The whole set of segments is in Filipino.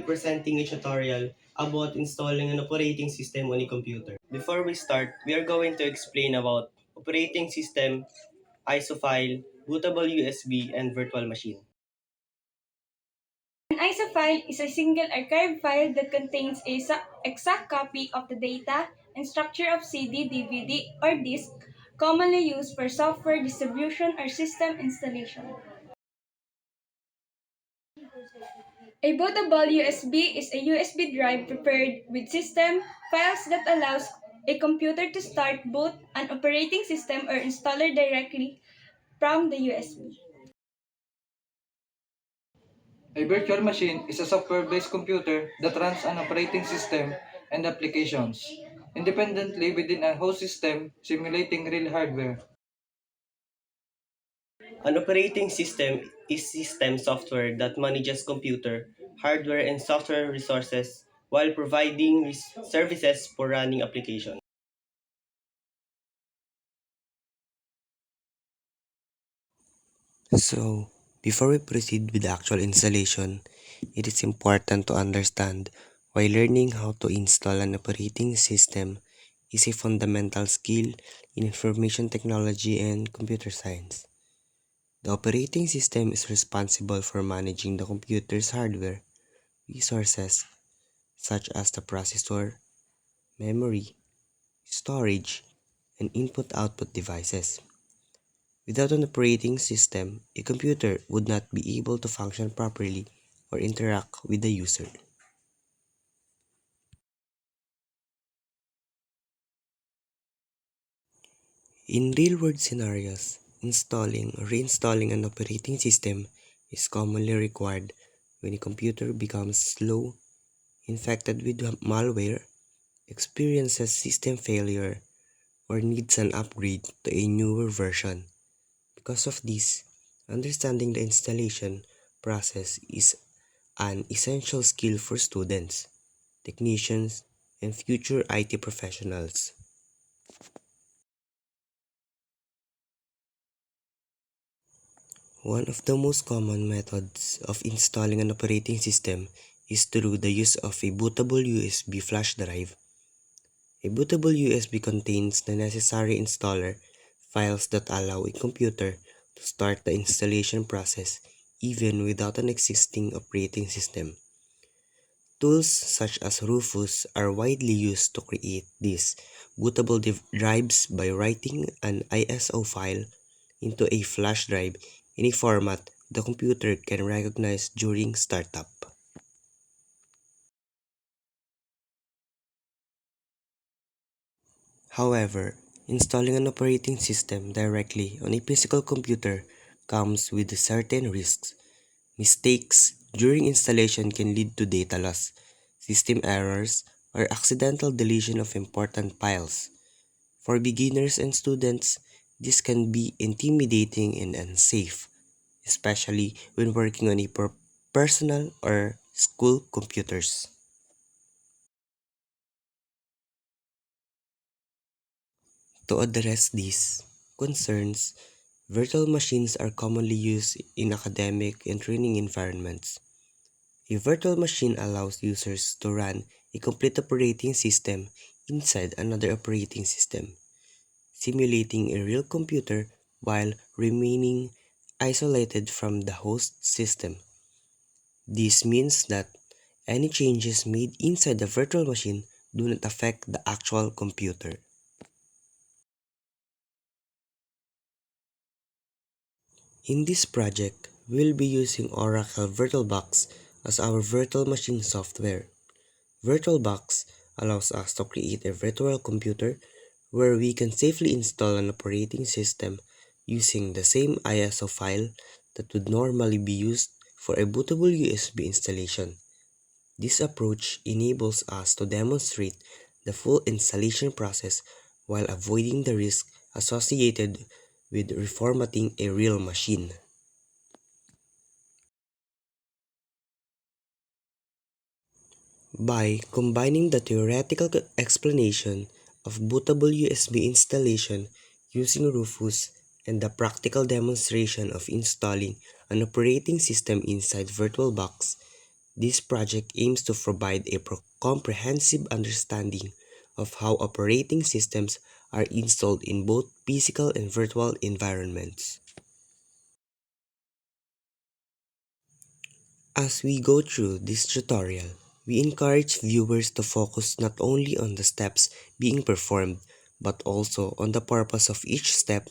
presenting a tutorial about installing an operating system on a computer. Before we start, we are going to explain about operating system, ISO file, bootable USB, and virtual machine. An ISO file is a single archive file that contains a exact copy of the data and structure of CD, DVD, or disk, commonly used for software distribution or system installation. A bootable USB is a USB drive prepared with system files that allows a computer to start boot an operating system or installer directly from the USB. A virtual machine is a software-based computer that runs an operating system and applications independently within a host system, simulating real hardware. An operating system is system software that manages computer, hardware, and software resources while providing services for running applications. So, before we proceed with the actual installation, it is important to understand why learning how to install an operating system is a fundamental skill in information technology and computer science. The operating system is responsible for managing the computer's hardware resources such as the processor, memory, storage, and input-output devices. Without an operating system, a computer would not be able to function properly or interact with the user. In real-world scenarios, installing or reinstalling an operating system is commonly required when a computer becomes slow, infected with malware, experiences system failure, or needs an upgrade to a newer version. Because of this, understanding the installation process is an essential skill for students, technicians, and future IT professionals. One of the most common methods of installing an operating system is through the use of a bootable USB flash drive. A bootable USB contains the necessary installer files that allow a computer to start the installation process even without an existing operating system. Tools such as Rufus are widely used to create these bootable drives by writing an ISO file into a flash drive in a format the computer can recognize during startup. However, installing an operating system directly on a physical computer comes with certain risks. Mistakes during installation can lead to data loss, system errors, or accidental deletion of important files. For beginners and students, this can be intimidating and unsafe, especially when working on a personal or school computers. To address these concerns, virtual machines are commonly used in academic and training environments. A virtual machine allows users to run a complete operating system inside another operating system, simulating a real computer while remaining isolated from the host system. This means that any changes made inside the virtual machine do not affect the actual computer. In this project, we'll be using Oracle VirtualBox as our virtual machine software. VirtualBox allows us to create a virtual computer where we can safely install an operating system using the same ISO file that would normally be used for a bootable USB installation. This approach enables us to demonstrate the full installation process while avoiding the risk associated with reformatting a real machine. By combining the theoretical explanation of bootable USB installation using Rufus and the practical demonstration of installing an operating system inside VirtualBox, This project aims to provide a comprehensive understanding of how operating systems are installed in both physical and virtual environments. As we go through this tutorial, we encourage viewers to focus not only on the steps being performed, but also on the purpose of each step,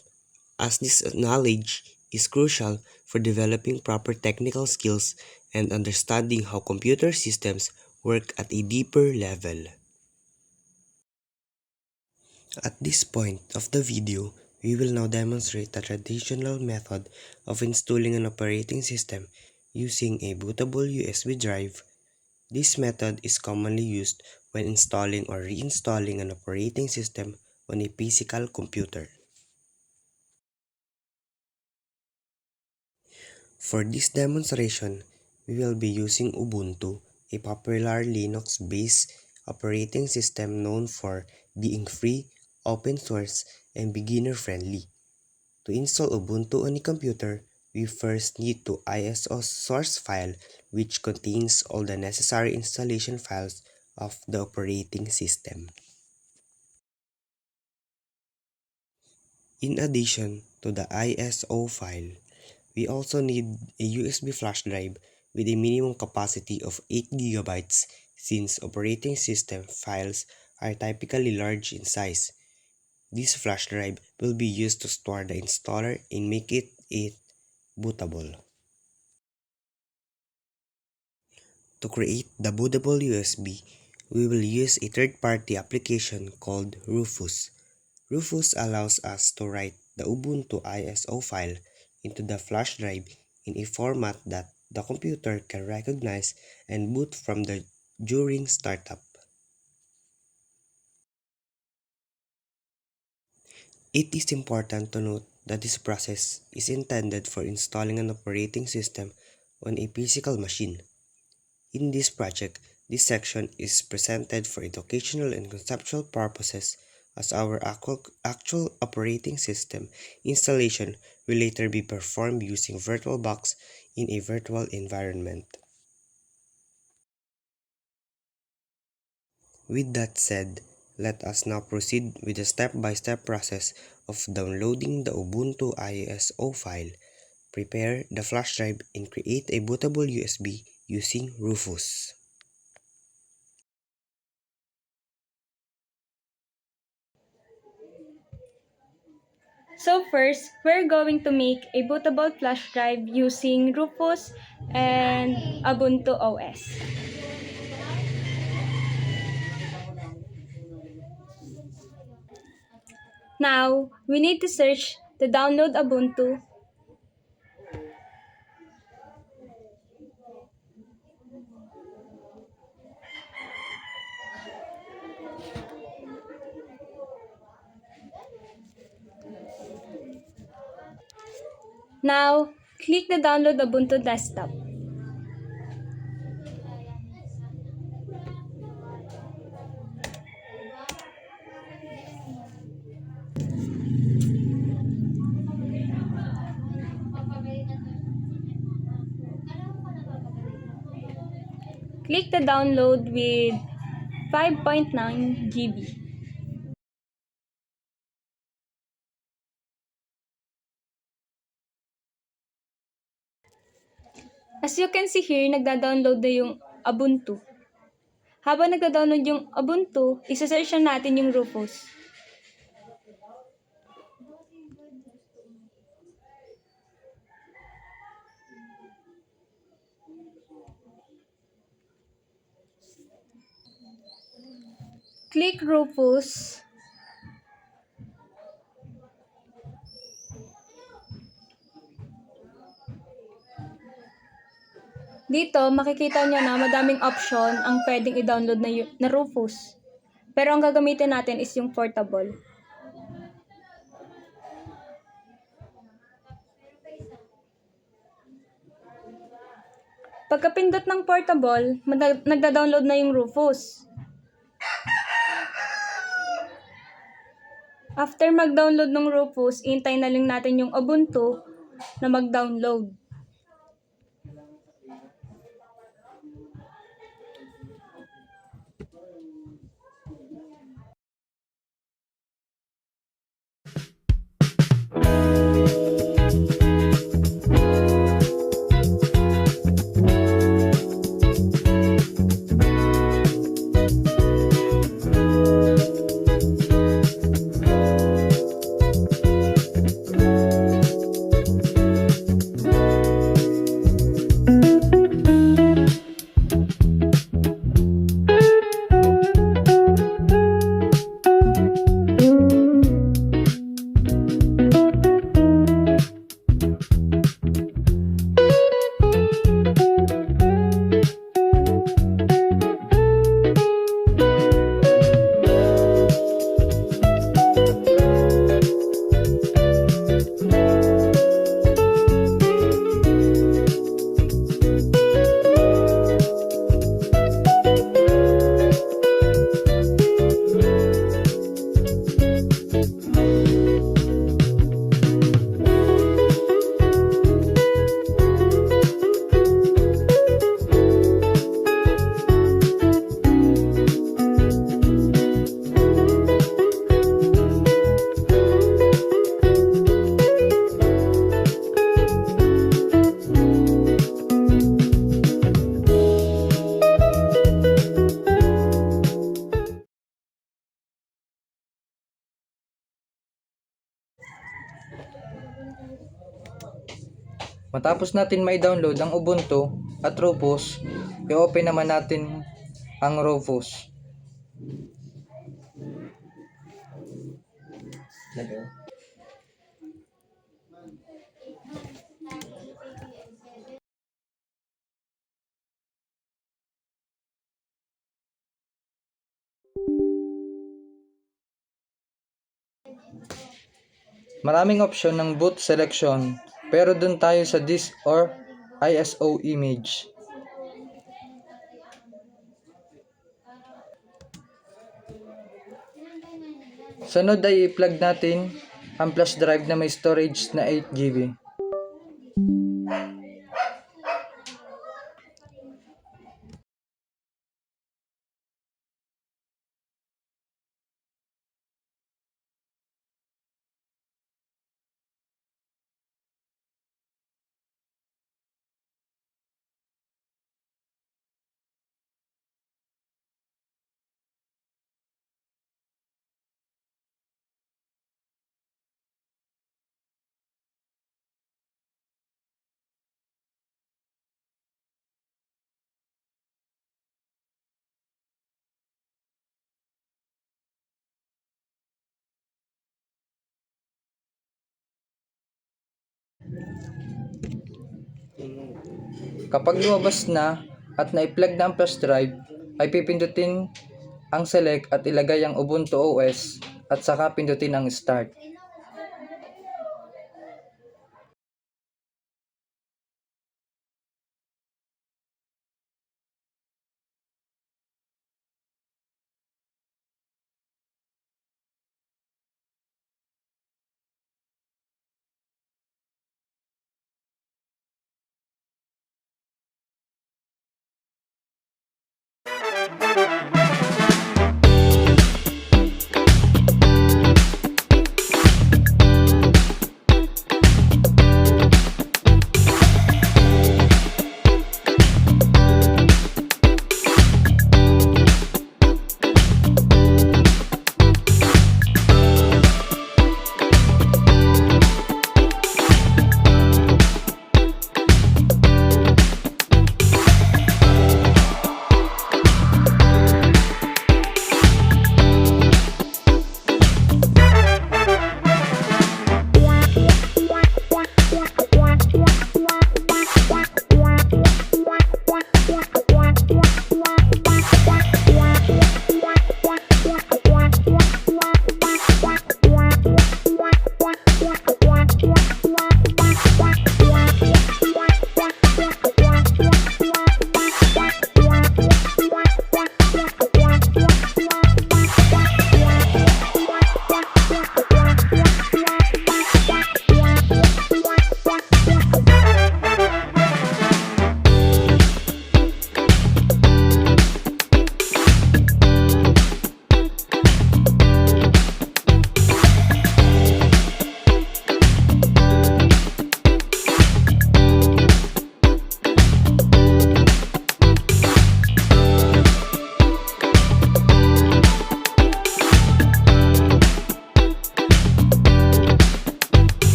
as this knowledge is crucial for developing proper technical skills and understanding how computer systems work at a deeper level. At this point of the video, we will now demonstrate the traditional method of installing an operating system using a bootable USB drive. This method is commonly used when installing or reinstalling an operating system on a physical computer. For this demonstration, we will be using Ubuntu, a popular Linux-based operating system known for being free, open source, and beginner-friendly. To install Ubuntu on a computer, we first need to ISO source file, which contains all the necessary installation files of the operating system. In addition to the ISO file, we also need a USB flash drive with a minimum capacity of 8 GB since operating system files are typically large in size. This flash drive will be used to store the installer and make it bootable. To create the bootable USB, we will use a third-party application called Rufus. Rufus allows us to write the Ubuntu ISO file into the flash drive in a format that the computer can recognize and boot from during startup. It is important to note that this process is intended for installing an operating system on a physical machine. In this project, this section is presented for educational and conceptual purposes, as our actual operating system installation will later be performed using VirtualBox in a virtual environment. With that said, let us now proceed with the step-by-step process of downloading the Ubuntu ISO file, prepare the flash drive, and create a bootable USB using Rufus. So first, we're going to make a bootable flash drive using Rufus and Ubuntu OS. Now, we need to search the download Ubuntu. Now, click the download Ubuntu desktop. Click the download with 5.9 GB. As you can see here, nagda-download na yung Ubuntu. Habang nagda-download yung Ubuntu, isa-search na natin yung Rufus. Click Rufus. Dito, makikita nyo na madaming option ang pwedeng i-download na Rufus. Pero ang gagamitin natin is yung portable. Pagkapindot ng portable, nagda-download na yung Rufus. After mag-download ng Rufus, intay na lang natin yung Ubuntu na mag-download. Matapos natin may download ang Ubuntu at Rufus, i-open naman natin ang Rufus. Maraming option ng boot selection, pero dun tayo sa disk or ISO image. Sunod ay i-plug natin ang flash drive na may storage na 8GB. Kapag lumabas na at na-plug na ang flash drive, ay pipindutin ang select at ilagay ang Ubuntu OS at saka pindutin ang start.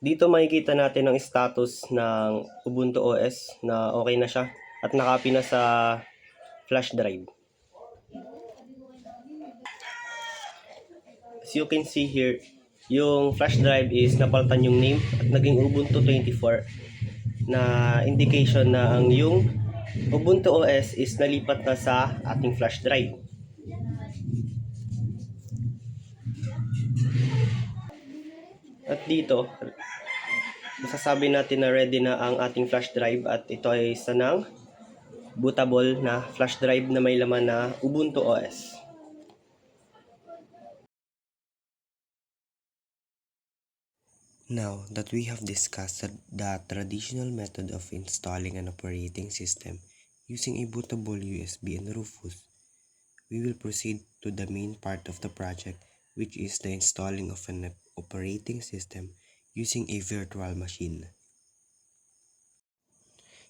Dito makikita natin ang status ng Ubuntu OS na okay na siya at nakapy na sa flash drive. As you can see here, yung flash drive is napalitan yung name at naging Ubuntu 24 na indication na ang yung Ubuntu OS is nalipat na sa ating flash drive. At dito, masasabi natin na ready na ang ating flash drive at ito ay isa ng bootable na flash drive na may laman na Ubuntu OS. Now that we have discussed the traditional method of installing an operating system using a bootable USB and Rufus, we will proceed to the main part of the project, which is the installing of an operating system using a virtual machine.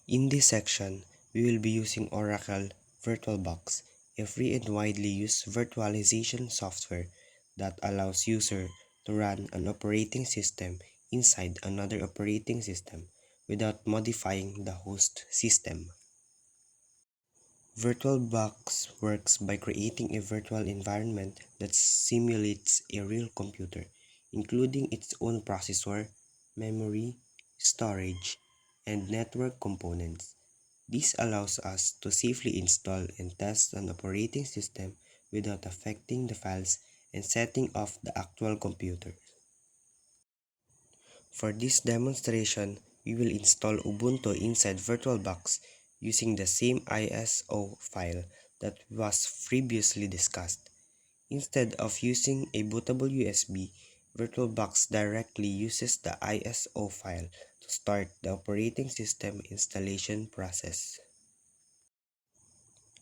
In this section, we will be using Oracle VirtualBox, a free and widely used virtualization software that allows users to run an operating system inside another operating system without modifying the host system. VirtualBox works by creating a virtual environment that simulates a real computer, including its own processor, memory, storage, and network components. This allows us to safely install and test an operating system without affecting the files and setting off the actual computer. For this demonstration, we will install Ubuntu inside VirtualBox using the same ISO file that was previously discussed. Instead of using a bootable USB, VirtualBox directly uses the ISO file to start the operating system installation process.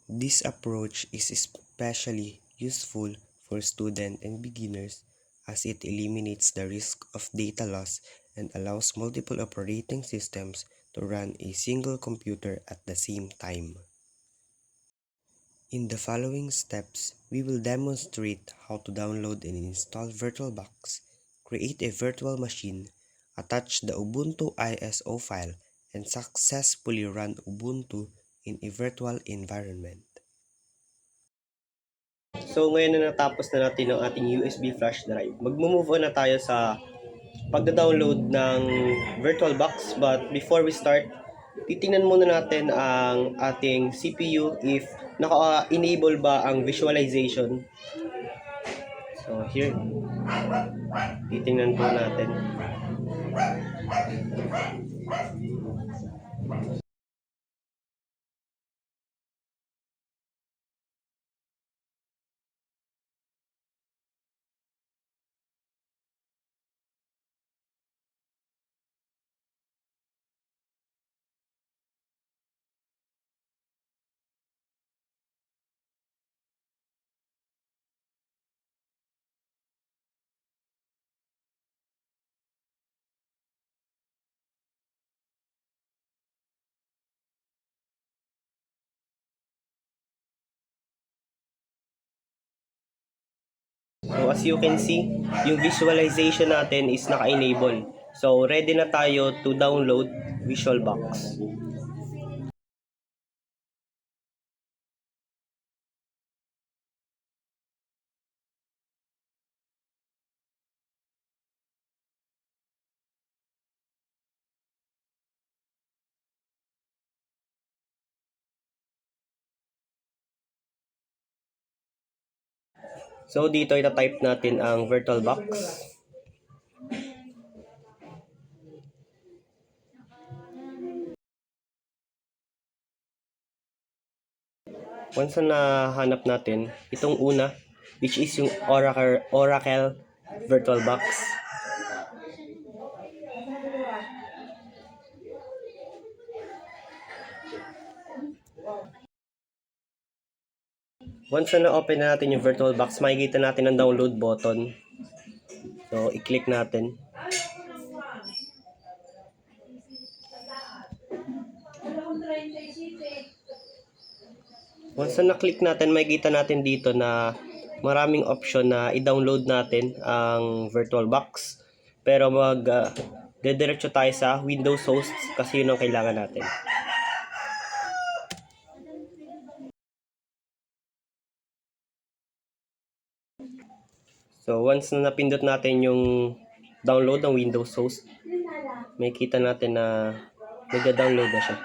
This approach is especially useful for students and beginners as it eliminates the risk of data loss and allows multiple operating systems to run a single computer at the same time. In the following steps, we will demonstrate how to download and install VirtualBox, create a virtual machine, attach the Ubuntu ISO file, and successfully run Ubuntu in a virtual environment. So ngayon na natapos na natin ang ating USB flash drive, magmo-move on na tayo sa pagda-download ng VirtualBox. But before we start, titingnan muna natin ang ating CPU if naka-enable ba ang visualization. So here, titingnan po natin. So as you can see, yung visualization natin is naka-enable. So ready na tayo to download VisualBox. So dito ita-type natin ang VirtualBox. Once na nahanap natin, itong una, which is yung Oracle VirtualBox. Once na na-open na natin yung VirtualBox, makikita natin ang download button. So, i-click natin. Once na na-click natin, makikita natin dito na maraming option na i-download natin ang VirtualBox. Pero Dediretso tayo sa Windows hosts kasi yun ang kailangan natin. So once na napindot natin yung download ng Windows host, may kita natin na nagda-download na siya.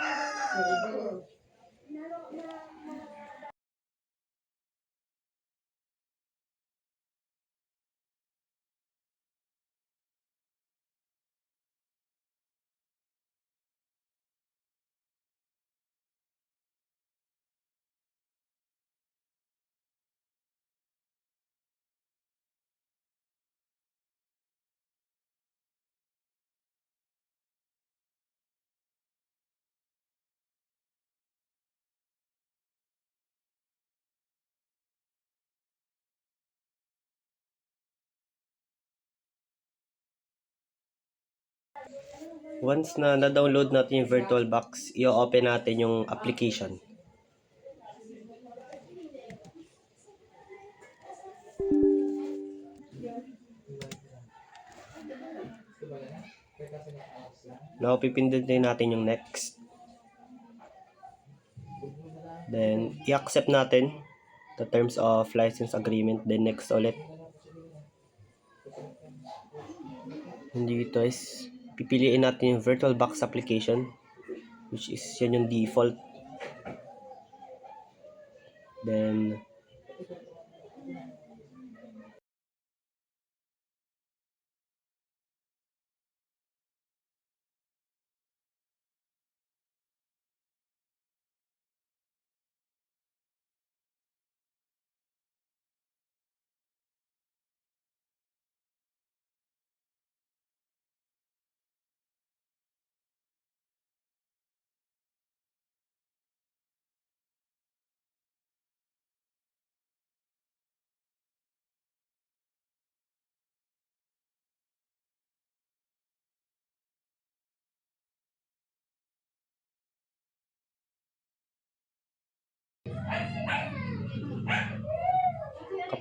Once na na-download natin yung VirtualBox, i-open natin yung application. Now, pipindutin natin yung next. Then, i-accept natin the terms of license agreement. Then, next ulit. Hindi ito is pipiliin natin yung VirtualBox application, which is yan yung default. Then,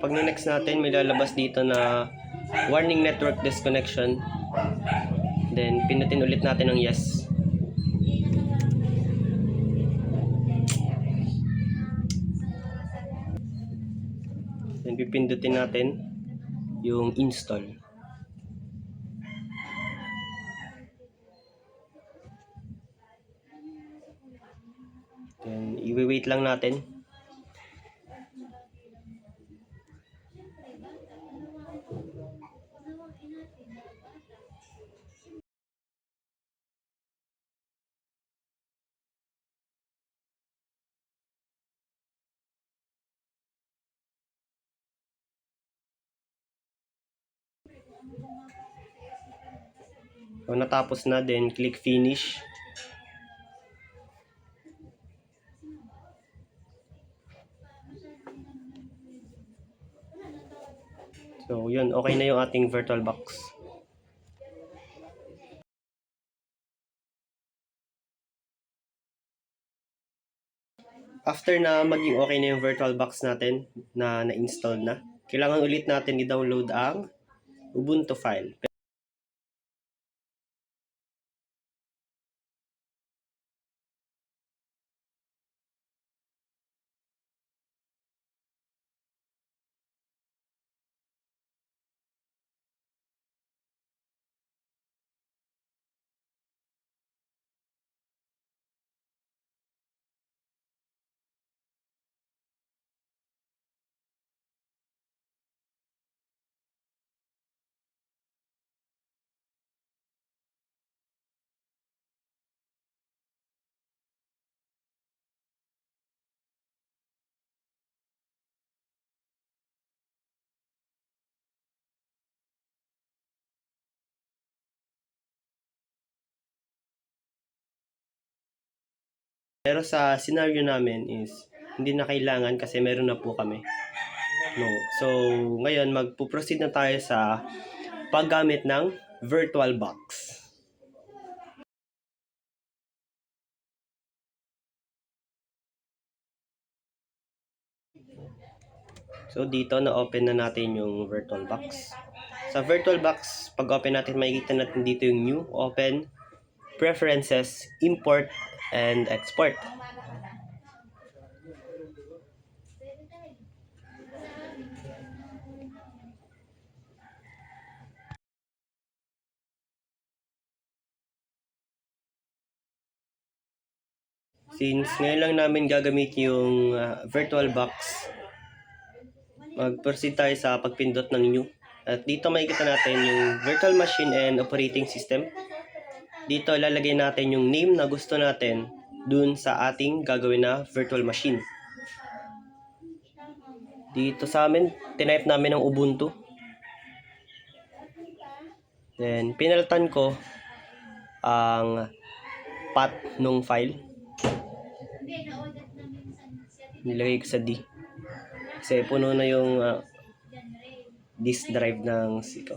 kapag ni-next natin, may lalabas dito na warning network disconnection. Then, pinutin ulit natin ng yes. Then, pipindutin natin yung install. Then, i-wait lang natin. So, natapos na, then click finish. So, yun, okay na yung ating VirtualBox. After na maging okay na yung VirtualBox natin na na-install na, kailangan ulit natin i-download ang Ubuntu file. Pero sa scenario namin is hindi na kailangan kasi meron na po kami. No. So, ngayon magpo-proceed na tayo sa paggamit ng VirtualBox. So, dito na-open na natin yung VirtualBox. Sa VirtualBox, pag open natin, makikita natin dito yung new, open, preferences, import, and export. Since ngayon lang namin gagamit yung VirtualBox, mag-proceed tayo sa pagpindot ng new. At dito makikita natin yung virtual machine and operating system. Dito lalagay natin yung name na gusto natin dun sa ating gagawin na virtual machine. Dito sa amin, tinype namin ng Ubuntu. Then, pinalitan ko ang path nung file. Nilagay ko sa D. Kasi puno na yung disk drive ng Siko.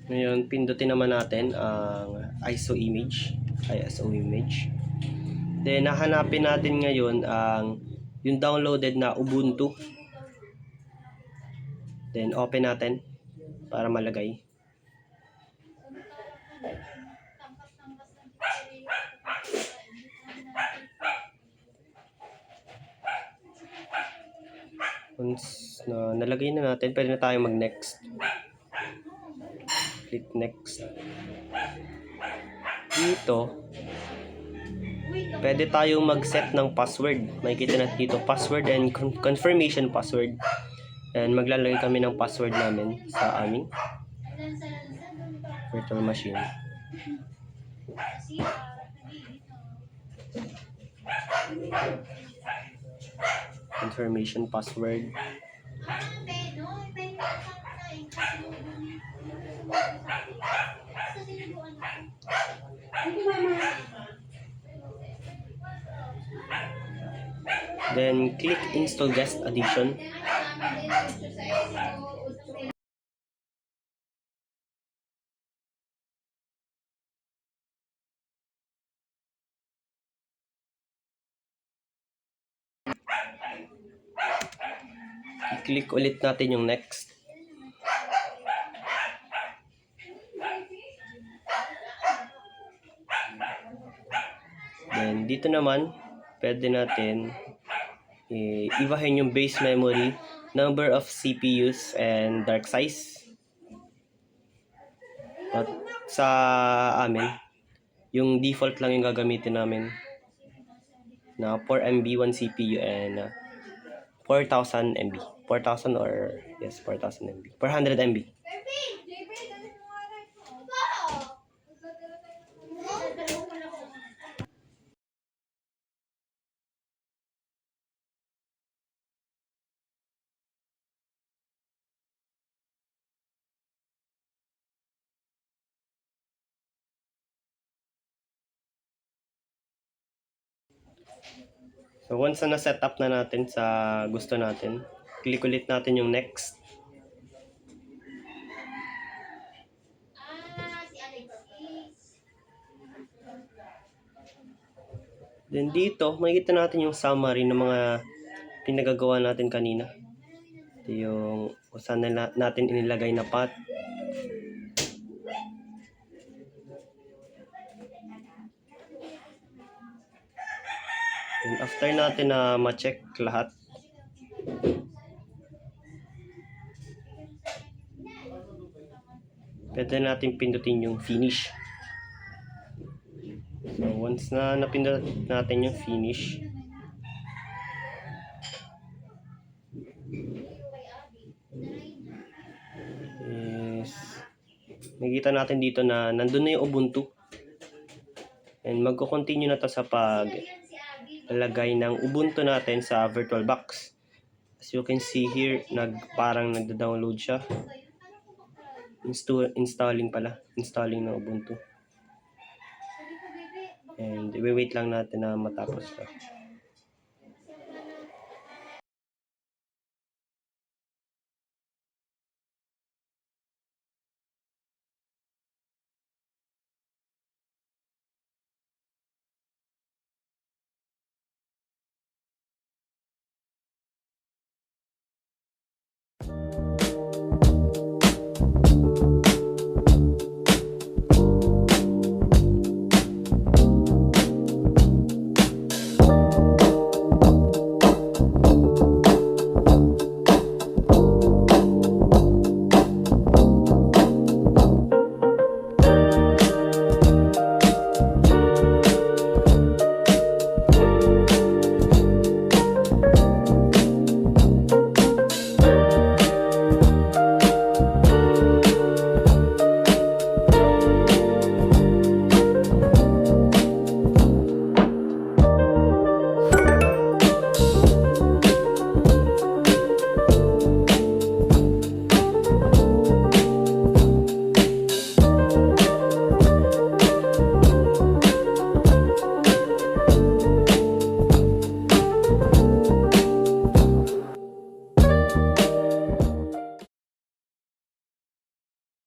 Ngayon, pindutin naman natin ang ISO image. Then, nahanapin natin ngayon ang yung downloaded na Ubuntu. Then, open natin para malagay. Once na nalagay na natin, pwede na tayo mag-next. Click next. Dito, pwede tayong mag-set ng password. Makikita natin dito, password and confirmation password. And maglalagay kami ng password namin sa aming virtual machine. Confirmation password. Then click install guest addition. I-click ulit natin yung next. Then dito naman, pwede natin ibahin yung base memory, number of CPUs, and dark size. At sa amin, yung default lang yung gagamitin namin na 4 MB 1 CPU and 4,000 MB. 4,000 or yes, 4,000 MB. 400 MB. So once na set up na natin sa gusto natin, click ulit natin yung next. Then dito, makikita natin yung summary ng mga pinagagawa natin kanina. Ito yung kung saan natin inilagay na path. And after natin na ma-check lahat, pwede natin pindutin yung finish. So once na napindot natin yung finish, is makikita natin dito na nandun na yung Ubuntu. And magko-continue na to sa paglagay ng Ubuntu natin sa VirtualBox. As you can see here, parang nagda-download siya. Installing ng Ubuntu. And i-wait lang natin na matapos na.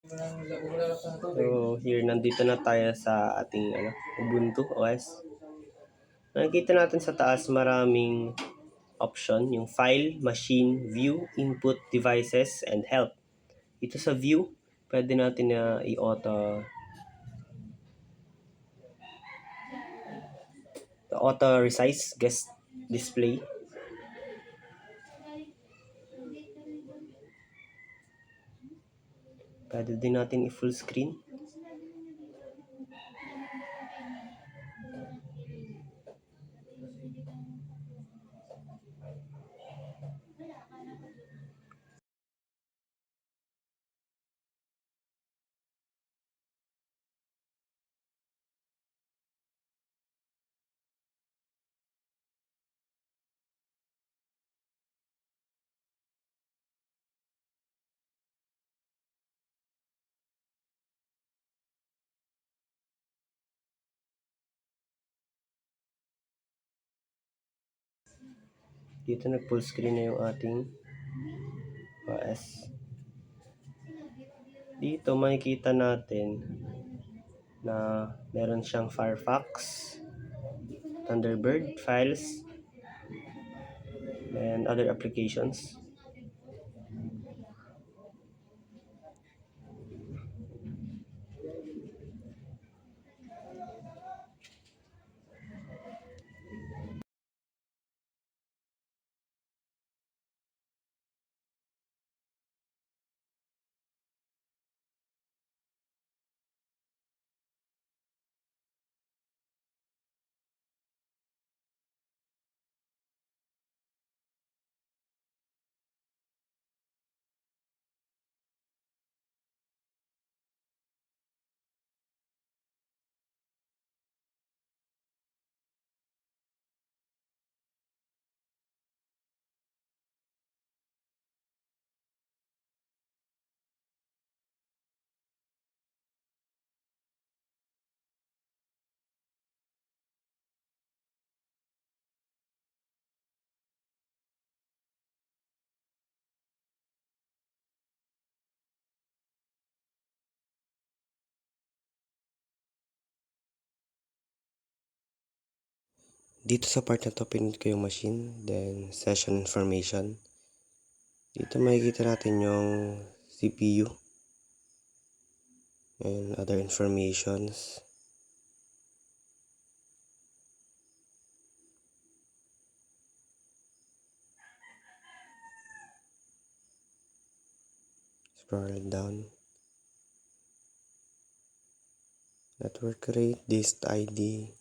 So, here, nandito na tayo sa ating Ubuntu OS. Nakikita natin sa taas maraming option, yung file, machine, view, input, devices, and help. Ito sa view, pwede natin na auto resize guest display. Pwede din natin i-full screen. Dito nag-full screen na yung ating OS. Dito makikita natin na meron siyang Firefox, Thunderbird, files, and other applications. Dito sa part na to, pinod ko yung machine, then session information. Dito makikita natin yung CPU and other informations. Scroll down. Network rate, disk ID.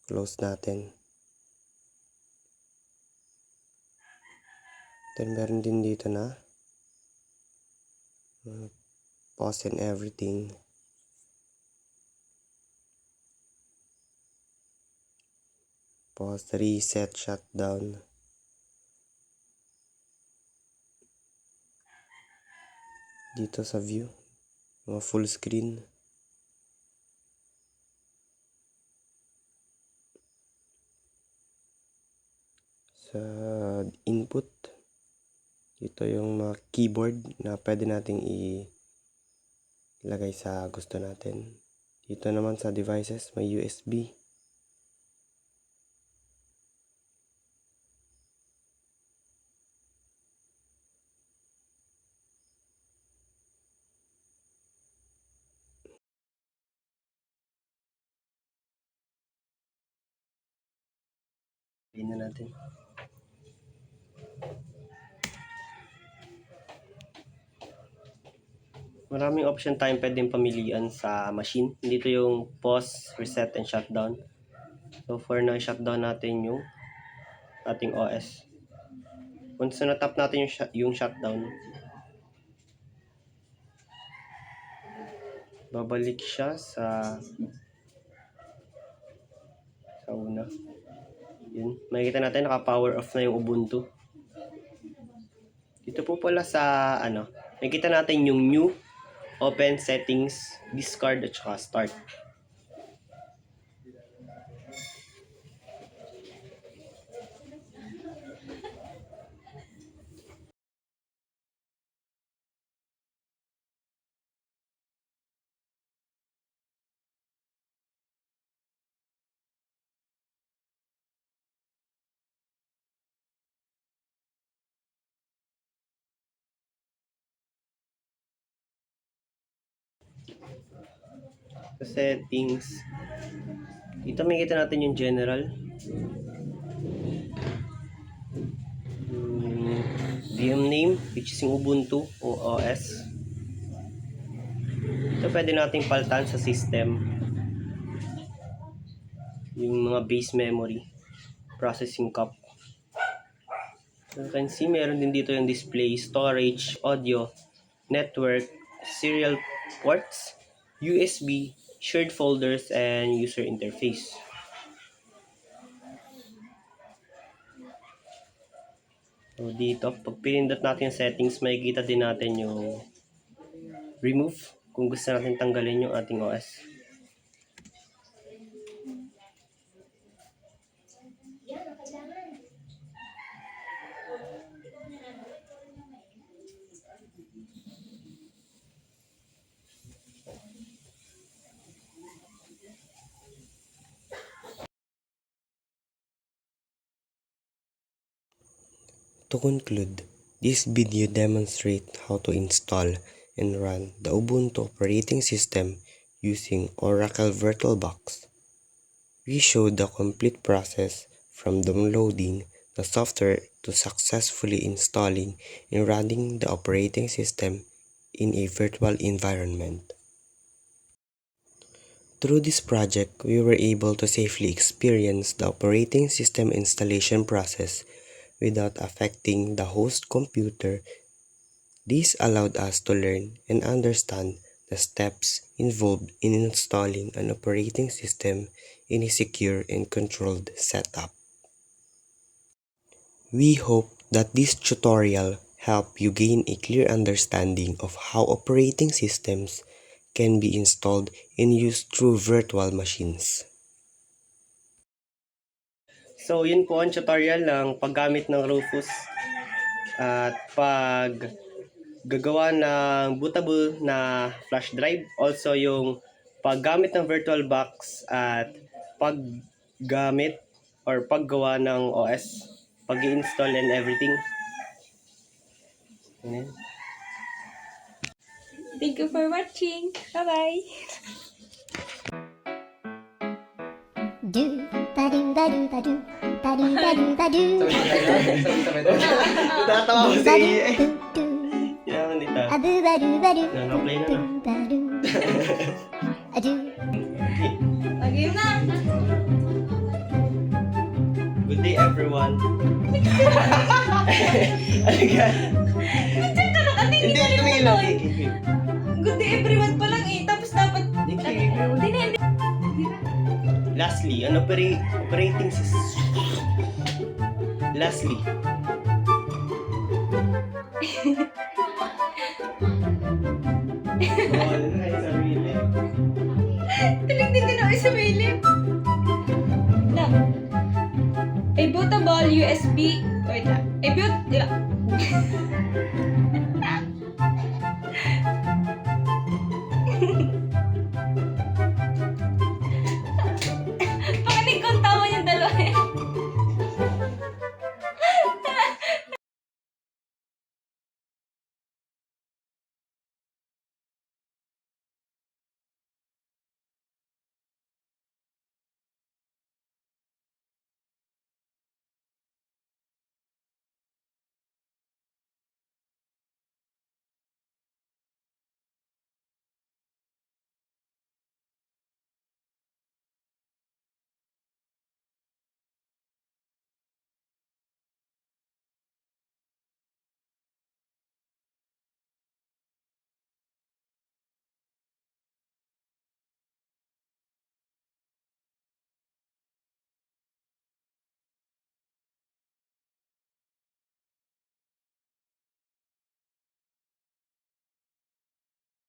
Close natin. Then meron din dito na pause and everything. Pause, reset, shutdown. Dito sa view, mga full screen. Sa input, dito yung mga keyboard na pwede nating ilagay sa gusto natin. Dito naman sa devices, may USB. Pin na natin. Maraming option tayong pwedeng pamilian sa machine. Dito yung pause, reset, and shutdown. So for now, shutdown natin yung ating OS. Once na tap natin yung shutdown, babalik siya sa una. Yun. Makikita natin naka-power off na yung Ubuntu. Dito po pala sa makikita natin yung new, open, settings, discard, at saka start. Sa settings, dito makikita natin yung general. Yung VM name, which is yung Ubuntu o OS. Ito pwede nating palitan sa system. Yung mga base memory, processing cup. You can see meron din dito yung display, storage, audio, network, serial ports, USB, shared folders, and user interface. So dito, pag pinindot natin yung settings, makikita din natin yung remove kung gusto natin tanggalin yung ating OS. To conclude, this video demonstrates how to install and run the Ubuntu operating system using Oracle VirtualBox. We showed the complete process from downloading the software to successfully installing and running the operating system in a virtual environment. Through this project, we were able to safely experience the operating system installation process without affecting the host computer. This allowed us to learn and understand the steps involved in installing an operating system in a secure and controlled setup. We hope that this tutorial helped you gain a clear understanding of how operating systems can be installed and used through virtual machines. So yun po ang tutorial ng paggamit ng Rufus at paggagawa ng bootable na flash drive. Also yung paggamit ng VirtualBox at paggamit or paggawa ng OS, pag-i-install and everything. Ayan. Thank you for watching. Bye-bye. Do ba do ba do ba do ba do ba do ba do. Tatawa ko Ba si do eh. do do. Yan, dito. A do ba do ba do. Naka-play na, no? Ba do. A do. Okay na. Good day everyone. Ano ka? Hindi, tumingin lang. Good day everyone pa lang eh. Tapos dapat... Hindi na, hindi. Lastly, an operating system. Lastly. Tulig din din ako sa mailip. Na. A bootable USB. Wait lang. A boot...